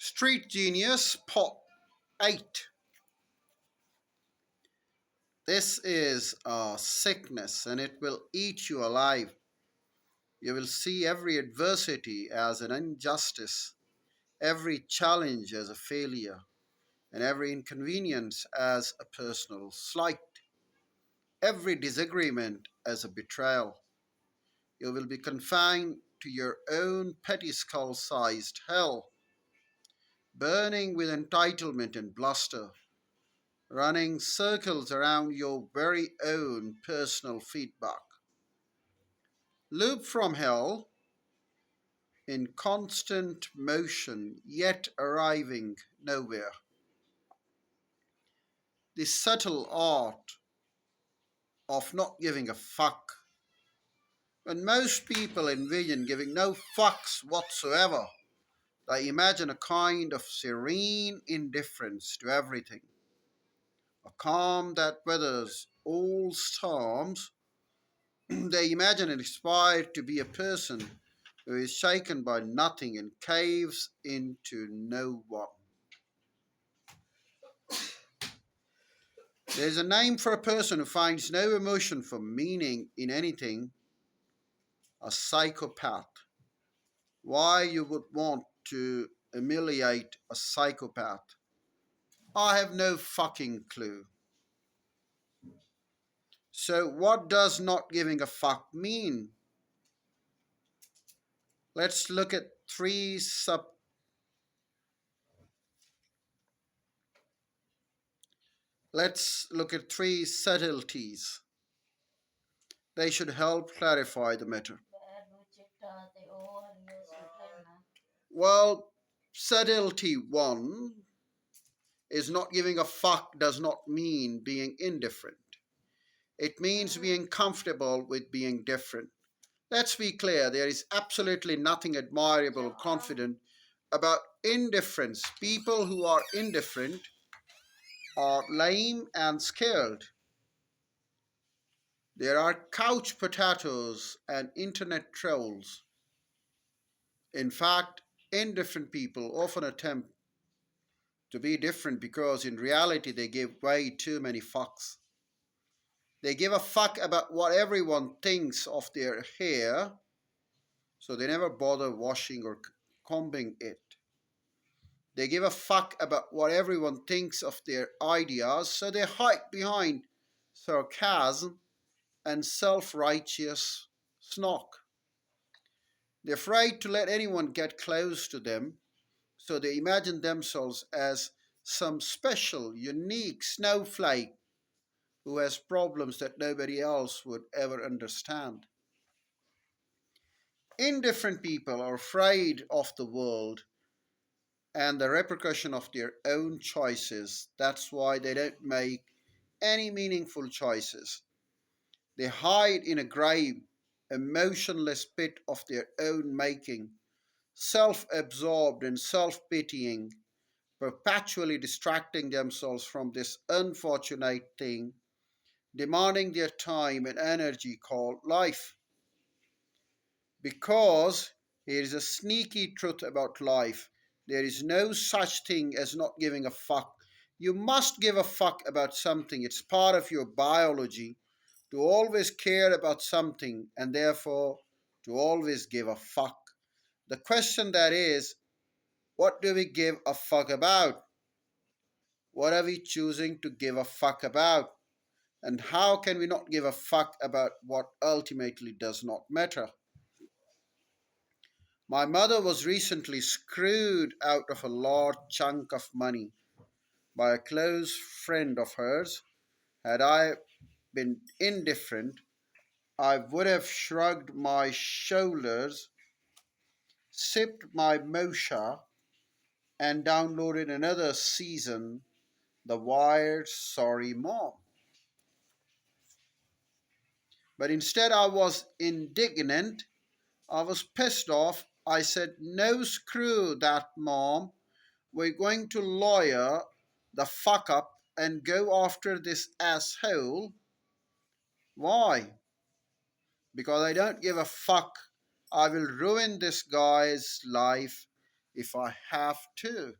Street Genius Part 8. This is a sickness and it will eat you alive. You will see every adversity as an injustice, every challenge as a failure, and every inconvenience as a personal slight, every disagreement as a betrayal. You will be confined to your own petty skull sized hell, burning with entitlement and bluster, running circles around your very own personal feedback. Loop from hell in constant motion, yet arriving nowhere. The subtle art of not giving a fuck. When most people envision giving no fucks whatsoever, they imagine a kind of serene indifference to everything, a calm that weathers all storms. They imagine and aspire to be a person who is shaken by nothing and caves into no one. There is a name for a person who finds no emotion for meaning in anything: a psychopath. Why you would want to humiliate a psychopath? I have no fucking clue. So, what does not giving a fuck mean? Let's look at three sub Let's look at three subtleties. They should help clarify the matter. Well, subtlety one is not giving a fuck does not mean being indifferent. It means being comfortable with being different. Let's be clear, there is absolutely nothing admirable or confident about indifference. People who are indifferent are lame and scared. There are couch potatoes and internet trolls. In fact, indifferent people often attempt to be different because in reality they give way too many fucks. They give a fuck about what everyone thinks of their hair, so they never bother washing or combing it. They give a fuck about what everyone thinks of their ideas, so they hide behind sarcasm and self righteous snock. They're afraid to let anyone get close to them, so they imagine themselves as some special, unique snowflake who has problems that nobody else would ever understand. Indifferent people are afraid of the world and the repercussion of their own choices. That's why they don't make any meaningful choices. They hide in a grave, emotionless pit of their own making, self absorbed and self pitying, perpetually distracting themselves from this unfortunate thing, demanding their time and energy called life. Because here is a sneaky truth about life: there is no such thing as not giving a fuck. You must give a fuck about something. It's part of your biology to always care about something and therefore to always give a fuck. The question that is, what do we give a fuck about? What are we choosing to give a fuck about? And how can we not give a fuck about what ultimately does not matter? My mother was recently screwed out of a large chunk of money by a close friend of hers. Had I been indifferent, I would have shrugged my shoulders, sipped my mocha, and downloaded another season, The Wired Sorry Mom. But instead, I was indignant. I was pissed off. I said, "No, screw that, mom. We're going to lawyer the fuck up and go after this asshole." Why? Because I don't give a fuck. I will ruin this guy's life if I have to.